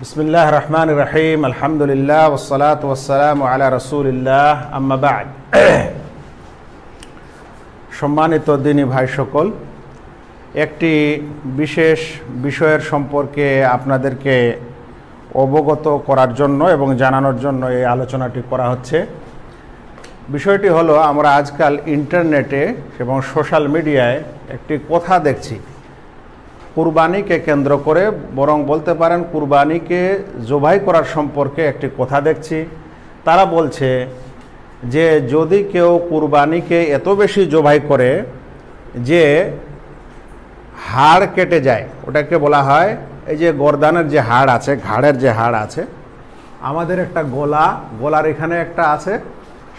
বিসমিল্লাহির রহমানির রহিম আলহামদুলিল্লাহ ওয়াসসালাতু ওয়াসসালামু আলা রাসূলিল্লাহ আম্মা বা'দ। সম্মানিত দিনী ভাই সকল, একটি বিশেষ বিষয়ের সম্পর্কে আপনাদেরকে অবগত করার জন্য এবং জানানোর জন্য এই আলোচনাটি করা হচ্ছে। বিষয়টি হলো, আমরা আজকাল ইন্টারনেটে এবং সোশ্যাল মিডিয়ায় একটি কথা দেখছি কুরবানিকে কেন্দ্র করে, বরং বলতে পারেন কুরবানিকে জবাই করার সম্পর্কে একটি কথা দেখছি। তারা বলছে যে যদি কেউ কুরবানিকে এত বেশি জবাই করে যে হাড় কেটে যায়, ওটাকে বলা হয়, এই যে গর্দানের যে হাড় আছে, ঘাড়ের যে হাড় আছে, আমাদের একটা গলার এখানে একটা আছে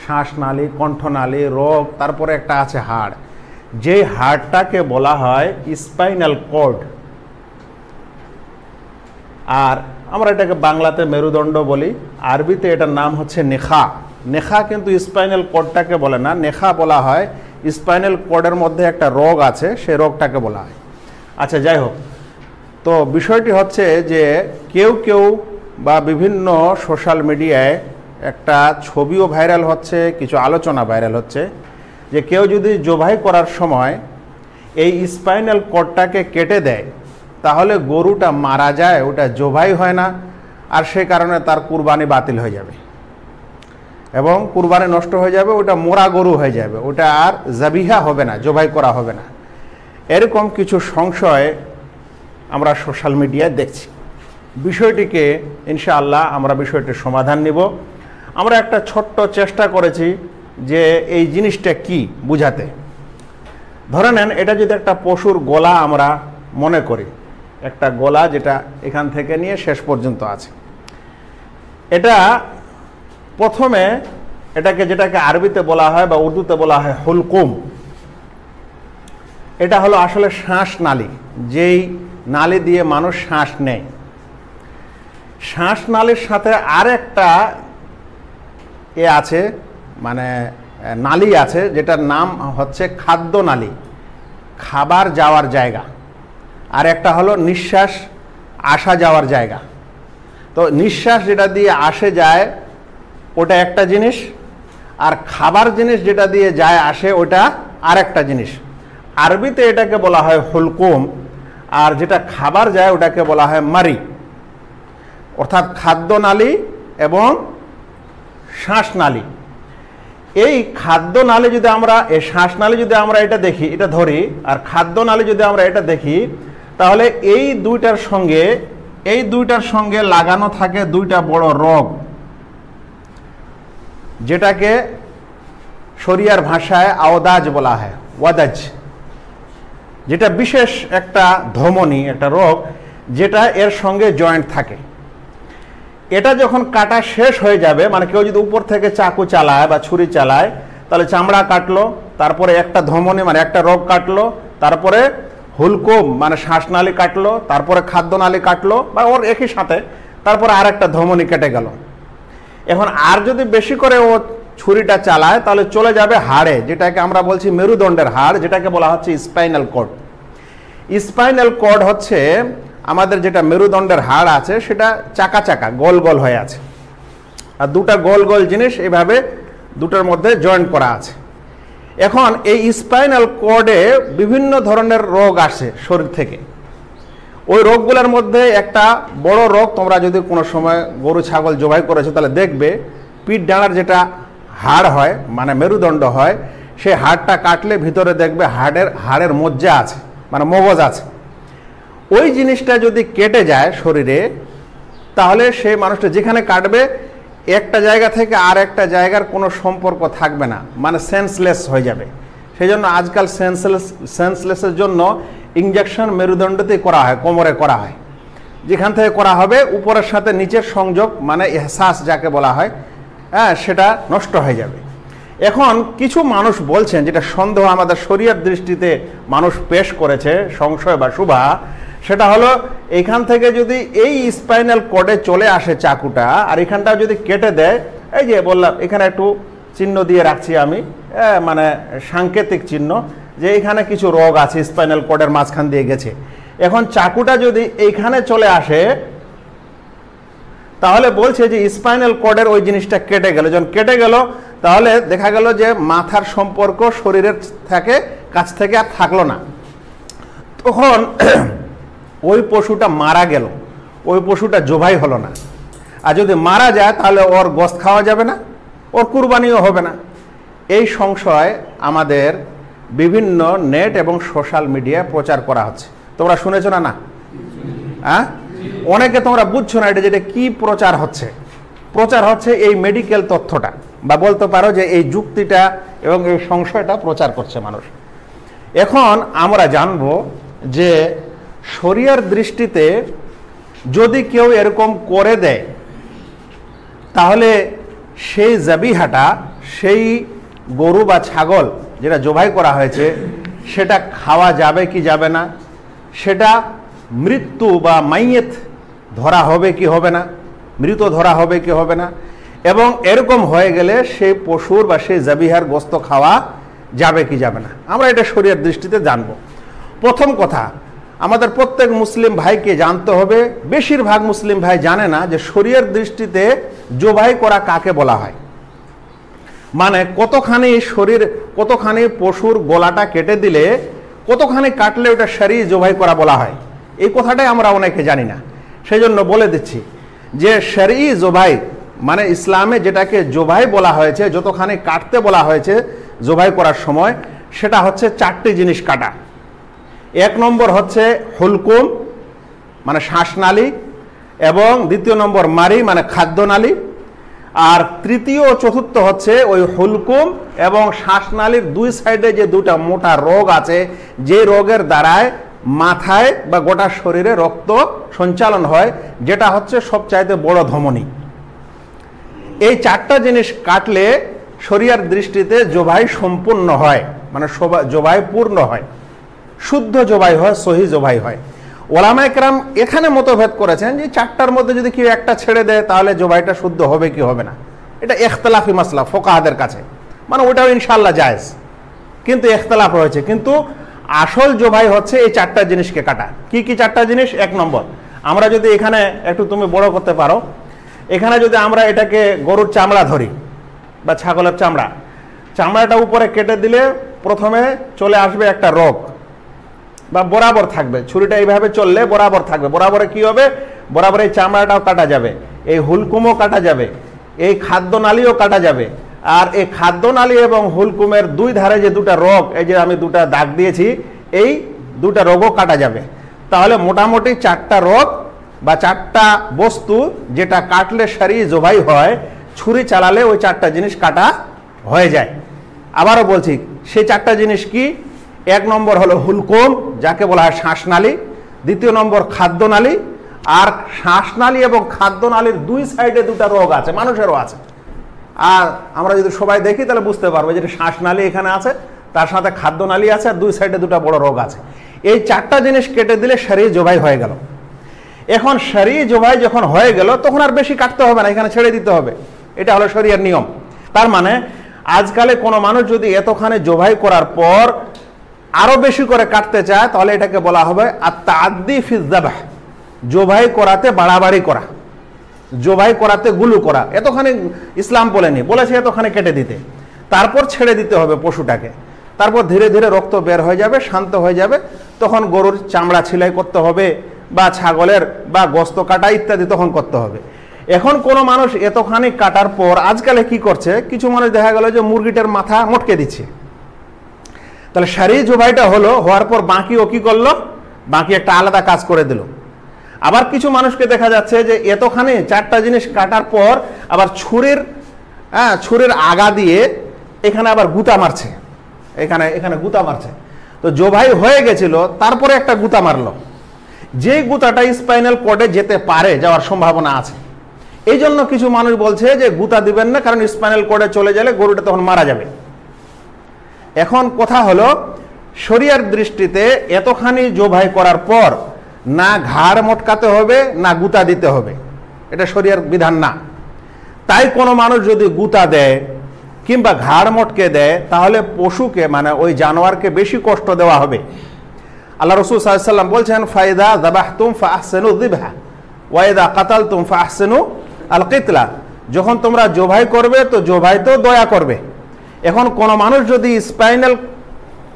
শ্বাসনালী, কণ্ঠনালী, রোগ, তারপরে একটা আছে হাড়, যেই হাড়টাকে বলা হয় স্পাইনাল কর্ড, আর আমরা এটাকে বাংলাতে মেরুদণ্ড বলি, আরবিতে এটার নাম হচ্ছে নেখা। নেখা কিন্তু স্পাইনাল কর্ডটাকে বলে না, নেখা বলা হয় স্পাইনাল কর্ডের মধ্যে একটা রোগ আছে, সেই রোগটাকে বলা হয়। আচ্ছা, যাই হোক, তো বিষয়টি হচ্ছে যে কেউ বা বিভিন্ন সোশ্যাল মিডিয়ায় একটা ছবিও ভাইরাল হচ্ছে, কিছু আলোচনা ভাইরাল হচ্ছে যে কেউ যদি জবাই করার সময় এই স্পাইনাল কর্ডটাকে কেটে দেয় তাহলে গরুটা মারা যায়, ওটা জবাই হয় না, আর সেই কারণে তার কুরবানি বাতিল হয়ে যাবে এবং কুরবানি নষ্ট হয়ে যাবে, ওটা মোরা গরু হয়ে যাবে, ওটা আর জাবিহা হবে না, জবাই করা হবে না। এরকম কিছু সংশয় আমরা সোশ্যাল মিডিয়ায় দেখছি। বিষয়টিকে ইনশাআল্লাহ আমরা বিষয়টির সমাধান নিব। আমরা একটা ছোট্ট চেষ্টা করেছি যে এই জিনিসটা কি বুঝাতে। ধরে নেন, এটা যদি একটা পশুর গলা আমরা মনে করি, একটা গলা যেটা এখান থেকে নিয়ে শেষ পর্যন্ত আছে, এটা প্রথমে যেটাকে আরবিতে বলা হয় বা উর্দুতে বলা হয় হুলকুম, এটা হলো আসলে শ্বাসনালী, যেই নালী দিয়ে মানুষ শ্বাস নেয়। শ্বাসনালীর সাথে আর একটা আছে, মানে নালী আছে, যেটার নাম হচ্ছে খাদ্য নালী, খাবার যাওয়ার জায়গা, আর একটা হলো নিঃশ্বাস আসা যাওয়ার জায়গা। তো নিঃশ্বাস যেটা দিয়ে আসে যায় ওটা একটা জিনিস, আর খাবার জিনিস যেটা দিয়ে যায় আসে ওটা আর একটা জিনিস। আরবিতে এটাকে বলা হয় হুলকুম, আর যেটা খাবার যায় ওটাকে বলা হয় মারি, অর্থাৎ খাদ্যনালী এবং শ্বাসনালী। এই খাদ্যনালী যদি আমরা, এই শ্বাসনালী যদি আমরা এটা দেখি, এটা ধরি, আর খাদ্যনালী যদি আমরা এটা দেখি, তাহলে এই দুইটার সঙ্গে লাগানো থাকে দুইটা বড় রোগ, যেটাকে শরিয়ার ভাষায় আওদাজ বলা হয়, ওয়াদাজ, যেটা বিশেষ একটা ধমনী, একটা রোগ, যেটা এর সঙ্গে জয়েন্ট থাকে। এটা যখন কাটা শেষ হয়ে যাবে, মানে কেউ যদি উপর থেকে চাকু চালায় বা ছুরি চালায়, তাহলে চামড়া কাটলো, তারপরে একটা ধমনী মানে একটা রোগ কাটলো, তারপরে হুলকুম মানে শ্বাসনালী কাটলো, তারপরে খাদ্যনালী কাটলো, বা ওর একই সাথে তারপরে আর একটা ধমনী কেটে গেল। এখন আর যদি বেশি করে ও ছুরিটা চালায় তাহলে চলে যাবে হাড়ে, যেটাকে আমরা বলছি মেরুদণ্ডের হাড়, যেটাকে বলা হচ্ছে স্পাইনাল কর্ড। স্পাইনাল কর্ড হচ্ছে আমাদের যেটা মেরুদণ্ডের হাড় আছে, সেটা চাকা চাকা গোল গোল হয়ে আছে, আর দুটা গোল গোল জিনিস এভাবে দুটোর মধ্যে জয়েন্ট করা আছে। এখন এই স্পাইনাল কর্ডে বিভিন্ন ধরনের রোগ আসে শরীর থেকে। ওই রোগগুলোর মধ্যে একটা বড় রোগ, তোমরা যদি কোনো সময় গরু ছাগল জবাই করেছো তাহলে দেখবে পিঠ ডাঁড়ার যেটা হাড় হয়, মানে মেরুদণ্ড হয়, সেই হাড়টা কাটলে ভিতরে দেখবে হাড়ের মজ্জা আছে, মানে মগজ আছে। ওই জিনিসটা যদি কেটে যায় শরীরে, তাহলে সেই মানুষটা যেখানে কাটবে একটা জায়গা থেকে আর একটা জায়গার কোনো সম্পর্ক থাকবে না, মানে সেন্সলেস হয়ে যাবে। সেই জন্য আজকাল সেন্সলেসের জন্য ইনজেকশন মেরুদণ্ডতেই করা হয়, কোমরে করা হয়। যেখান থেকে করা হবে উপরের সাথে নিচের সংযোগ, মানে এহসাস যাকে বলা হয়, সেটা নষ্ট হয়ে যাবে। এখন কিছু মানুষ বলছেন, যেটা সন্দেহ আমাদের শরীয়ত দৃষ্টিতে মানুষ পেশ করেছে, সংশয় বা শুভা, সেটা হলো এইখান থেকে যদি এই স্পাইনাল কর্ডে চলে আসে চাকুটা, আর এখানটা যদি কেটে দেয়, এই যে বললাম এখানে একটু চিহ্ন দিয়ে রাখছি আমি, মানে সাংকেতিক চিহ্ন, যে এখানে কিছু রোগ আছে স্পাইনাল কর্ডের মাঝখান দিয়ে গেছে। এখন চাকুটা যদি এইখানে চলে আসে তাহলে বলছে যে স্পাইনাল কর্ডের ওই জিনিসটা কেটে গেল, যখন কেটে গেল তাহলে দেখা গেল যে মাথার সম্পর্ক শরীরের কাছ থেকে আর থাকলো না। তখন ওই পশুটা মারা গেল, ওই পশুটা জবাই হলো না। আর যদি মারা যায় তাহলে ওর গোশত খাওয়া যাবে না, ওর কুরবানিও হবে না। এই সংশয় আমাদের বিভিন্ন নেট এবং সোশ্যাল মিডিয়ায় প্রচার করা হচ্ছে। তোমরা শুনেছো না? হ্যাঁ, অনেকে তোমরা বুঝছো না এটা যেটা কি প্রচার হচ্ছে। প্রচার হচ্ছে এই মেডিকেল তথ্যটা, বা বলতে পারো যে এই যুক্তিটা এবং এই সংশয়টা প্রচার করছে মানুষ। এখন আমরা জানবো যে শরিয়ার দৃষ্টিতে যদি কেউ এরকম করে দেয় তাহলে সেই জাবিহাটা, সেই গরু বা ছাগল যেটা জবাই করা হয়েছে সেটা খাওয়া যাবে কি যাবে না, সেটা মৃত্যু বা মাইয়েত ধরা হবে কি হবে না, মৃত ধরা হবে কি হবে না, এবং এরকম হয়ে গেলে সেই পশুর বা সেই জাবিহার গোশত খাওয়া যাবে কি যাবে না, আমরা এটা শরিয়ার দৃষ্টিতে জানব। প্রথম কথা, আমাদের প্রত্যেক মুসলিম ভাইকে জানতে হবে, বেশিরভাগ মুসলিম ভাই জানে না যে শরিয়ার দৃষ্টিতে জবাই করা কাকে বলা হয়। মানে কতখানি পশুর গলাটা কেটে দিলে, কতখানি কাটলে ওটা শরঈ জবাই করা বলা হয়, এই কথাটাই আমরা অনেকে জানি না। সেই জন্য বলে দিচ্ছি যে শরঈ জবাই মানে ইসলামে যেটাকে জবাই বলা হয়েছে, যতখানি কাটতে বলা হয়েছে জবাই করার সময়, সেটা হচ্ছে 4টি জিনিস কাটা। 1 নম্বর হচ্ছে হুলকুম মানে শ্বাসনালী, এবং 2 নম্বর মারি মানে খাদ্যনালী, আর 3য় ও 4র্থ হচ্ছে ওই হুলকুম এবং শ্বাসনালীর 2 সাইডে যে 2টা মোটা রোগ আছে, যে রোগের দ্বারায় মাথায় বা গোটা শরীরে রক্ত সঞ্চালন হয়, যেটা হচ্ছে সবচাইতে বড় ধমনী। এই 4টা জিনিস কাটলে শরিয়ার দৃষ্টিতে জবাই সম্পূর্ণ হয়, মানে জবাই পূর্ণ হয়, শুদ্ধ জবাই হয়, সহি জবাই হয়। ওলামায়ে কেরাম এখানে মতভেদ করেছেন যে 4টার মধ্যে যদি কেউ একটা ছেড়ে দেয় তাহলে জবাইটা শুদ্ধ হবে কি হবে না, এটা ইখতিলাফি মাসলা ফোকাহাদের কাছে, মানে ওটাও ইনশাআল্লাহ জায়েজ, কিন্তু ইখতিলাফ রয়েছে। কিন্তু আসল জবাই হচ্ছে এই 4টা জিনিসকে কাটা। কি কি 4টা জিনিস? 1 নম্বর, আমরা যদি এখানে একটু তুমি বড় করতে পারো, এখানে যদি আমরা এটাকে গরুর চামড়া ধরি বা ছাগলের চামড়াটা উপরে কেটে দিলে প্রথমে চলে আসবে একটা রোগ, বা বরাবর থাকবে, ছুরিটা এইভাবে চললে বরাবর থাকবে। বরাবরে কি হবে? বরাবর এই চামড়াটাও কাটা যাবে, এই হুলকুমও কাটা যাবে, এই খাদ্যনালীও কাটা যাবে। আর এই খাদ্যনালী এবং হুলকুমের 2 ধারে যে 2টা রোগ, এই যে আমি 2টা দাগ দিয়েছি, এই 2টা রোগও কাটা যাবে। তাহলে মোটামুটি 4টা রোগ বা 4টা বস্তু যেটা কাটলে শরঈ জবাই হয়, ছুরি চালালে ওই 4টা জিনিস কাটা হয়ে যায়। আবারও বলছি, সেই 4টা জিনিস কি? 1 নম্বর হলো হুলকুম, যাকে বলা হয় শ্বাসনালী। 2 নম্বর খাদ্যনালী। আর শ্বাসনালী এবং খাদ্যনালীর 2 সাইডে 2টা রোগ আছে, মানুষেরও আছে। আর আমরা যদি সবাই দেখি তাহলে বুঝতে পারবো যে শ্বাসনালী এখানে আছে, তার সাথে খাদ্যনালী আছে, আর 2 সাইডে 2টা বড় রোগ আছে। এই 4টা জিনিস কেটে দিলে শরঈ জবাই হয়ে গেল। এখন শরঈ জবাই যখন হয়ে গেল তখন আর বেশি কাটতে হবে না, এখানে ছেড়ে দিতে হবে। এটা হলো শরিয়ার নিয়ম। তার মানে আজকালে কোনো মানুষ যদি এতখানি জবাই করার পর আরো বেশি করে কাটতে চায় তাহলে এটাকে বলা হবে আত-তাআদ্দি ফি যাবহ, জবাই করাতে বাড়াবাড়ি করা, জবাই করাতে গুলু করা। এতখানি ইসলাম বলেনি, বলেছে এতখানি কেটে দিতে, তারপর ছেড়ে দিতে হবে পশুটাকে। তারপর ধীরে ধীরে রক্ত বের হয়ে যাবে, শান্ত হয়ে যাবে, তখন গরুর চামড়া ছিলাই করতে হবে, বা ছাগলের বা গোশত কাটা ইত্যাদি তখন করতে হবে। এখন কোনো মানুষ এতখানি কাটার পর আজকালে কি করছে, কিছু মানুষ দেখা গেল যে মুরগিটার মাথা মটকে দিচ্ছে, তাহলে শরঈ জবাইটা হওয়ার পর বাকি ও কি করলো, বাকি একটা আলাদা কাজ করে দিল। আবার কিছু মানুষকে দেখা যাচ্ছে যে এতখানি 4টা জিনিস কাটার পর আবার ছুরির আগা দিয়ে এখানে আবার গুতা মারছে, এখানে গুতা মারছে। তো জবাই হয়ে গেছিল, তারপরে একটা গুতা মারলো, যে গুতাটা স্পাইনাল কর্ডে যেতে পারে, যাওয়ার সম্ভাবনা আছে। এই জন্য কিছু মানুষ বলছে যে গুতা দিবেন না, কারণ স্পাইনাল কর্ডে চলে গেলে গরুটা তখন মারা যাবে। এখন কথা হলো, শরিয়ার দৃষ্টিতে এতখানি জবাই করার পর না ঘাড় মটকাতে হবে না গুতা দিতে হবে, এটা শরিয়ার বিধান না। তাই কোনো মানুষ যদি গুতা দেয় কিংবা ঘাড় মটকে দেয় তাহলে পশুকে মানে ওই জানোয়ারকে বেশি কষ্ট দেওয়া হবে। আল্লাহ রাসূল সাল্লাল্লাহু আলাইহি ওয়াসাল্লাম বলছেন, ফাইদা যাবাহতুম ফাহসিনু যিবহা ওয়া ইযা কাতালতুম ফাহসিনু আল কিতলা, যখন তোমরা জবাই করবে তো জবাইতেও দয়া করবে। এখন কোনো মানুষ যদি স্পাইনাল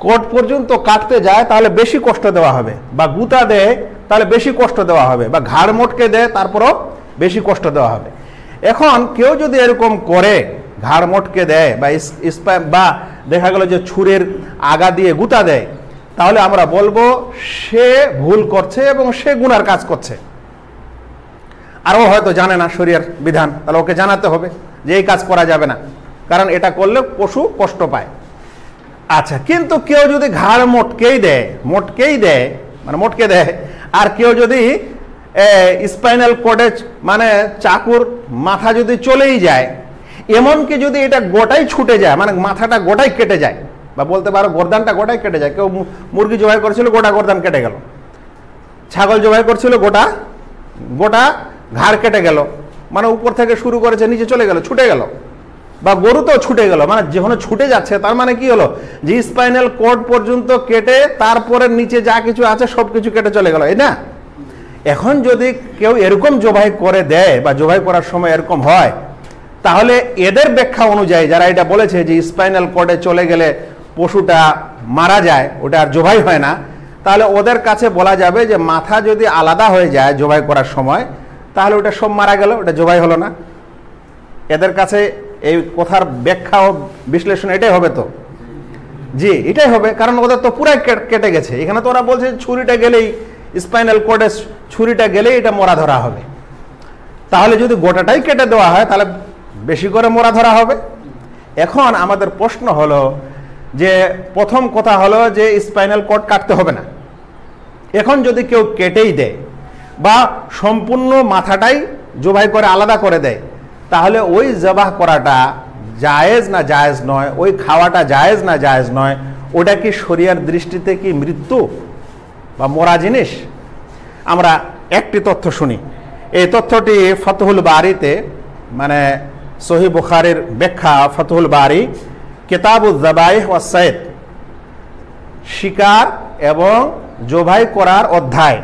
কর্ড পর্যন্ত কাটতে যায় তাহলে বেশি কষ্ট দেওয়া হবে, বা গুতা দেয় তাহলে বেশি কষ্ট দেওয়া হবে, বা ঘাড় মোটকে দেয় তারপরও বেশি কষ্ট দেওয়া হবে। এখন কেউ যদি এরকম করে, ঘাড় মোটকে দেয় বা দেখা গেল যে ছুরির আগা দিয়ে গুতা দেয়, তাহলে আমরা বলবো সে ভুল করছে এবং সে গুনার কাজ করছে। আর ও হয়তো জানে না শরীয়তের বিধান, তাহলে ওকে জানাতে হবে যে এই কাজ করা যাবে না, কারণ এটা করলে পশু কষ্ট পায়। আচ্ছা, কিন্তু কেউ যদি ঘাড় মোটকে দেয়, আর কেউ যদি স্পাইনাল কর্ডে মানে চাকুর মাথা যদি চলেই যায়, এমনকি যদি এটা গোটাই ছুটে যায়, মানে মাথাটা গোটাই কেটে যায়, বা বলতে পারো গর্দানটা গোটাই কেটে যায়, কেউ মুরগি জবাই করেছিল গোটা গর্দান কেটে গেল, ছাগল জবাই করছিল গোটা ঘাড় কেটে গেল, মানে উপর থেকে শুরু করেছে নিচে চলে গেল, ছুটে গেল, বা গরু তো ছুটে গেল, মানে যখন ছুটে যাচ্ছে তার মানে কি হলো যে স্পাইনাল কর্ড পর্যন্ত কেটে তারপরে নিচে যা কিছু আছে সব কিছু কেটে চলে গেল, এই না? এখন যদি কেউ এরকম জবাই করে দেয় বা জবাই করার সময় এরকম হয়, তাহলে এদের ব্যাখ্যা অনুযায়ী যারা এটা বলেছে যে স্পাইনাল কর্ডে চলে গেলে পশুটা মারা যায়, ওটা আর জবাই হয় না, তাহলে ওদের কাছে বলা যাবে যে মাথা যদি আলাদা হয়ে যায় জবাই করার সময়, তাহলে ওটা সব মারা গেল, ওটা জবাই হলো না। এদের কাছে এই কথার ব্যাখ্যা ও বিশ্লেষণ এটাই হবে তো? জি, এটাই হবে, কারণ ওদের তো পুরাই কেটে গেছে। এখানে তো ওরা বলছে ছুরিটা গেলেই, স্পাইনাল কর্ডে ছুরিটা গেলেই এটা মরা ধরা হবে। তাহলে যদি গোটাটাই কেটে দেওয়া হয় তাহলে বেশি করে মরা ধরা হবে। এখন আমাদের প্রশ্ন হলো যে, প্রথম কথা হলো যে স্পাইনাল কর্ড কাটতে হবে না। এখন যদি কেউ কেটেই দেয় বা সম্পূর্ণ মাথাটাই জবাই করে আলাদা করে দেয়, তাহলে ওই জবাহ করাটা জায়েজ না জায়েজ নয়, ওই খাওয়াটা জায়েজ না জায়েজ নয়, ওটা কি শরিয়ার দৃষ্টিতে কি মৃত্যু বা মরা জিনিস? আমরা একটি তথ্য শুনি। এই তথ্যটি ফতহুল বারিতে, মানে সহিহ বুখারীর ব্যাখ্যা ফতহুল বারি, কিতাবুজ যাবাইহ ওয়াস সাইদ, শিকার এবং জবাই করার অধ্যায়,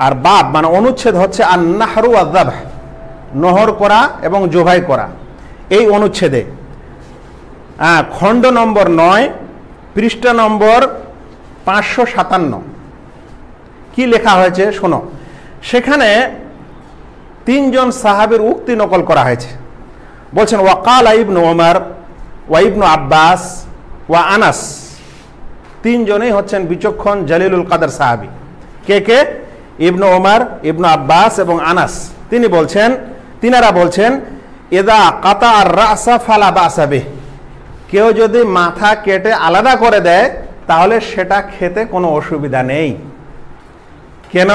আর বাব মানে অনুচ্ছেদ হচ্ছে আন-নাহরু ওয়াজ যাবহ, নহর করা এবং জবাই করা। এই অনুচ্ছেদে খণ্ড নম্বর 9, পৃষ্ঠা নম্বর 557 কি লেখা হয়েছে শোনো। সেখানে 3 জন সাহাবীর উক্তি নকল করা হয়েছে। বলছেন ওয়াকালা ইবনু ওমর ওয়া ইবনু আব্বাস ওয়া আনাস, 3 জনেই হচ্ছেন বিচক্ষণ জলিলুল কাদের সাহাবী। কে? ইবনু ওমর, ইবনু আব্বাস এবং আনাস। তিনারা বলছেন ইদা কাতা আর রাসা ফালা বাসা বিহ, কেউ যদি মাথা কেটে আলাদা করে দেয় তাহলে সেটা খেতে কোনো অসুবিধা নেই। কেন?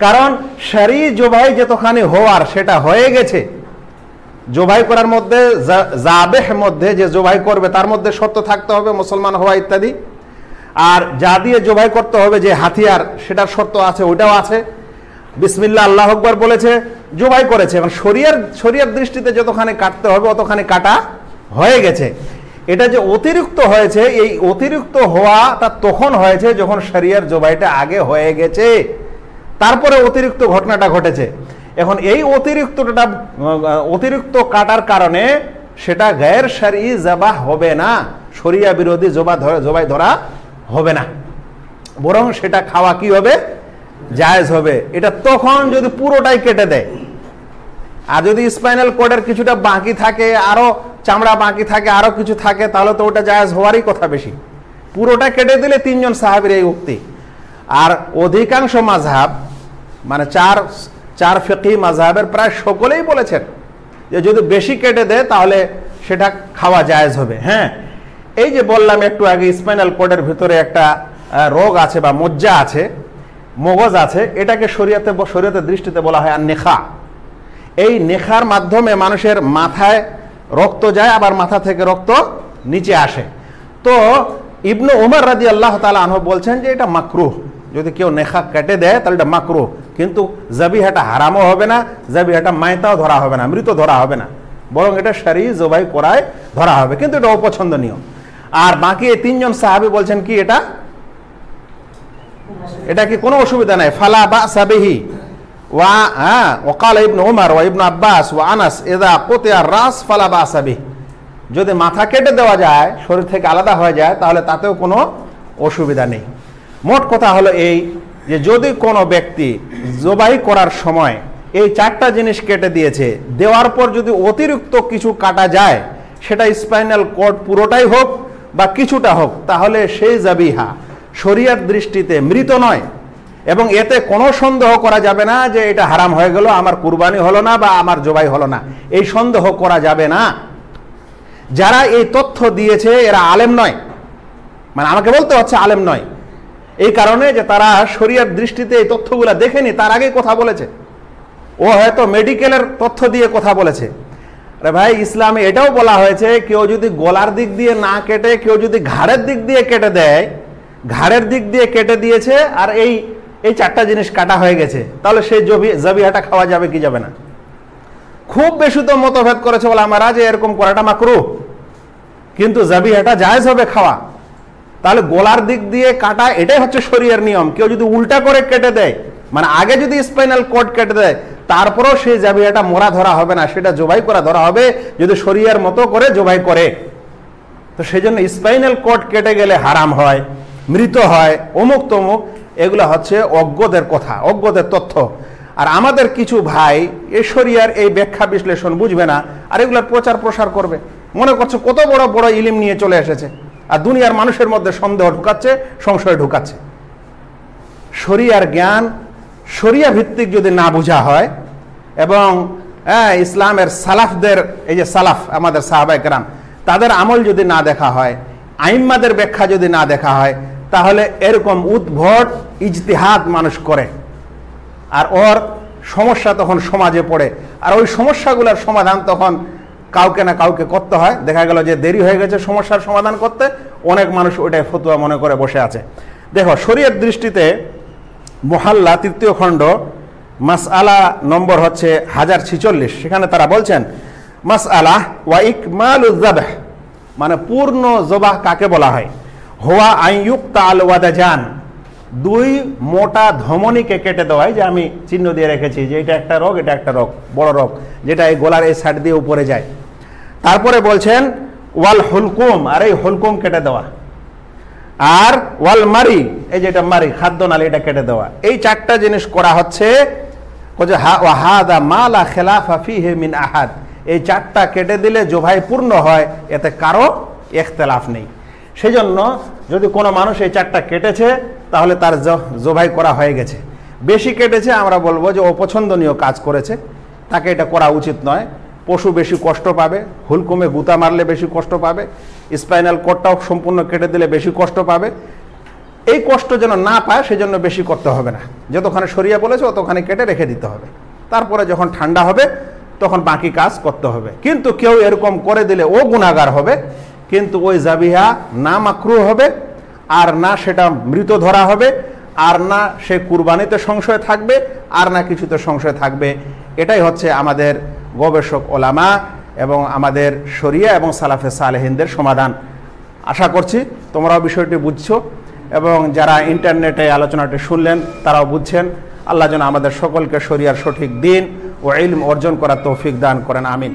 কারণ শরঈ জবাই যতখানি হওয়ার সেটা হয়ে গেছে। জবাই করার মধ্যে জাবেহ মধ্যে যে জবাই করবে তার মধ্যে শর্ত থাকতে হবে মুসলমান হওয়া ইত্যাদি, আর যা দিয়ে জবাই করতে হবে যে হাতিয়ার সেটার শর্ত আছে, ওটাও আছে। বিসমিল্লাহ আল্লাহু আকবার বলেছে, জবাই করেছে। এখন শরিয়ার দৃষ্টিতে যতখানি কাটতে হবে অতখানি কাটা হয়ে গেছে। এটা যে অতিরিক্ত হয়েছে, এই অতিরিক্ত হওয়াটা তখন হয়েছে যখন শরিয়ার জবাইটা আগে হয়ে গেছে, তারপরে অতিরিক্ত ঘটনাটা ঘটেছে। এখন এই অতিরিক্ত কাটার কারণে সেটা গায়ের শরঈ জবাহ হবে না, শরিয়া বিরোধী জবাই ধরা হবে না, বরং সেটা খাওয়া কি হবে? জায়েজ হবে। এটা তখন যদি পুরোটাই কেটে দেয়। আর যদি স্পাইনাল কর্ডের কিছুটা বাকি থাকে, আরো চামড়া বাকি থাকে, আরো কিছু থাকে, তাহলে তো ওটা জায়েজ হওয়ারই কথা বেশি। পুরোটা কেটে দিলে 3 জন সাহাবীর এই উক্তি। আর অধিকাংশ মাযহাব মানে চার ফিকহি মাযহাবের প্রায় সকলেই বলেছেন যে যদি বেশি কেটে দেয় তাহলে সেটা খাওয়া জায়েজ হবে। হ্যাঁ, এই যে বললাম একটু আগে স্পাইনাল কর্ডের ভিতরে একটা রোগ আছে বা মজ্জা আছে, মগজ আছে, এটাকে শরীয়তের দৃষ্টিতে বলা হয় আর-নেখা। এই নেখার মাধ্যমে মানুষের মাথায় রক্ত যায়, আবার মাথা থেকে রক্ত নিচে আসে। তো ইবনু ওমর রাদিয়াল্লাহু তাআলা আনহু বলছেন যে এটা মাকরুহ, যদি কেউ নেখা কেটে দেয় তাহলে এটা মাকরুহ, কিন্তু জাবিহাটা হারামও হবে না, জাবিহাটা মায়তাও ধরা হবে না, মৃত ধরা হবে না, বরং এটা শরঈ জবাই করায় ধরা হবে, কিন্তু এটা অপছন্দনীয়। আর বাকি এই 3 জন সাহাবী বলছেন কি এটা কি কোনো অসুবিধা নাই, ফালা বাসা বিহি, ওয়াকাল ইবনে উমর ওয়া ইবনে আব্বাস ওয়া আনাস ইযা কুতিয়া রাস ফালা বাসা বিহি, যদি মাথা কেটে দেওয়া যায়, শরীর থেকে আলাদা হয়ে যায়, তাহলে তাতেও কোনো অসুবিধা নেই। মোট কথা হলো এই যে যদি কোনো ব্যক্তি জবাই করার সময় এই চারটা জিনিস কেটে দিয়েছে, দেওয়ার পর যদি অতিরিক্ত কিছু কাটা যায়, সেটা স্পাইনাল কর্ড পুরোটাই হোক বা কিছুটা হোক, তাহলে সেই জাবিহা শরীয়ত দৃষ্টিতে মৃত নয়, এবং এতে কোনো সন্দেহ করা যাবে না যে এটা হারাম হয়ে গেল, আমার কুরবানি হলো না বা আমার জবাই হলো না, এই সন্দেহ করা যাবে না। যারা এই তথ্য দিয়েছে এরা আলেম নয়, মানে আমাকে বলতে হচ্ছে আলেম নয়, এই কারণে যে তারা শরীয়ত দৃষ্টিতে এই তথ্যগুলো দেখেনি, তার আগে কথা বলেছে। ও হয়তো মেডিকেলের তথ্য দিয়ে কথা বলেছে। আরে ভাই, ইসলামে এটাও বলা হয়েছে কেউ যদি গলার দিক দিয়ে না কেটে, কেউ যদি ঘাড়ের দিক দিয়ে কেটে দেয়, ঘাড়ের দিক দিয়ে কেটে দিয়েছে আর এই চারটা জিনিস কাটা হয়ে গেছে, তাহলে সেই জাবিহাটা খাওয়া যাবে কি যাবে না? খুব বেশি তো মতভেদ করেছে বলে আমরা যে এরকম করাটা মাকরুহ, কিন্তু জাবিহাটা জায়েজ হবে খাওয়া। তাহলে গলার দিক দিয়ে কাটা এটাই হচ্ছে শরীয়তের নিয়ম। কেউ যদি উল্টা করে কেটে দেয়, মানে আগে যদি স্পাইনাল কর্ড কেটে দেয়, তারপরেও সেই জাবিহাটা মোরা ধরা হবে না, সেটা জবাই করা ধরা হবে যদি শরীয়তের মতো করে জবাই করে। তো সেই জন্য স্পাইনাল কর্ড কেটে গেলে হারাম হয়, মৃত হয়, অমুক তমুক, এগুলো হচ্ছে অজ্ঞদের কথা, অজ্ঞদের তথ্য। আর আমাদের কিছু ভাই এই শরিয়ার এই ব্যাখ্যা বিশ্লেষণ বুঝবে না, আর এগুলোর প্রচার প্রসার করবে, মনে করছে কত বড় বড় ইলিম নিয়ে চলে এসেছে, আর দুনিয়ার মানুষের মধ্যে সন্দেহ ঢুকাচ্ছে, সংশয় ঢুকাচ্ছে। শরিয়ার জ্ঞান শরিয়া ভিত্তিক যদি না বোঝা হয়, এবং ইসলামের সালাফদের, এই যে সালাফ আমাদের সাহাবায়ে কেরাম, তাদের আমল যদি না দেখা হয়, আইম্মাদের ব্যাখ্যা যদি না দেখা হয়, তাহলে এরকম উদ্ভট ইজতিহাদ মানুষ করে, আর ওর সমস্যা তখন সমাজে পড়ে, আর ওই সমস্যাগুলোর সমাধান তখন কাউকে না কাউকে করতে হয়। দেখা গেল যে দেরি হয়ে গেছে সমস্যার সমাধান করতে, অনেক মানুষ ওইটাই ফতুয়া মনে করে বসে আছে। দেখো, শরীয়ত দৃষ্টিতে মুহাল্লা 3য় খণ্ড মাসআলা নম্বর হচ্ছে 1046, সেখানে তারা বলছেন মাসআলা ওয়া ইকমালুয যাবহ, মানে পূর্ণ জবাহ কাকে বলা হয়? হুয়া আইয়ুক্তা আল ওয়াদাজান, 2 মোটা ধমনীকে কেটে দেওয়ায়, যে আমি চিহ্ন দিয়ে রেখেছি যে এটা একটা রোগ, এটা একটা রোগ, বড় রোগ, যেটা এই গলার এই সাইড দিয়ে উপরে যায়। তারপরে বলছেন ওয়াল হুলকুম, আর এই হুলকুম কেটে দেওয়া, আর ওয়াল মারি, এই যেটা মারি খাদ্য নালী, এটা কেটে দেওয়া। এই 4টা জিনিস করা হচ্ছে হাদা মা লা খিলাফা ফিহি মিন আহাদ, এই 4টা কেটে দিলে জবাই পূর্ণ হয়, এতে কারো ইখতিলাফ নেই। সেই জন্য যদি কোনো মানুষ এই 4টা কেটেছে, তাহলে তার জবাই করা হয়ে গেছে। বেশি কেটেছে, আমরা বলবো যে অপছন্দনীয় কাজ করেছে, তাকে এটা করা উচিত নয়। পশু বেশি কষ্ট পাবে, হুলকুমে গুতা মারলে বেশি কষ্ট পাবে, স্পাইনাল কর্ডটাও সম্পূর্ণ কেটে দিলে বেশি কষ্ট পাবে। এই কষ্ট যেন না পায়, সেজন্য বেশি করতে হবে না, যতখানে শরিয়া বলেছে অতখানে কেটে রেখে দিতে হবে। তারপরে যখন ঠান্ডা হবে তখন বাকি কাজ করতে হবে। কিন্তু কেউ এরকম করে দিলে ও গুনাহগার হবে, কিন্তু ওই জাবিহা না মাকরুহ হবে, আর না সেটা মৃত ধরা হবে, আর না সে কুরবানিতে সংশয় থাকবে, আর না কিছুতে সংশয় থাকবে। এটাই হচ্ছে আমাদের গবেষক ওলামা এবং আমাদের শরিয়া এবং সালাফে সালেহিনদের সমাধান। আশা করছি তোমরাও বিষয়টি বুঝছো, এবং যারা ইন্টারনেটে আলোচনাটি শুনলেন তারাও বুঝছেন। আল্লাহ যেন আমাদের সকলকে শরিয়ার সঠিক দিন ও ইলম অর্জন করার তৌফিক দান করেন, আমিন।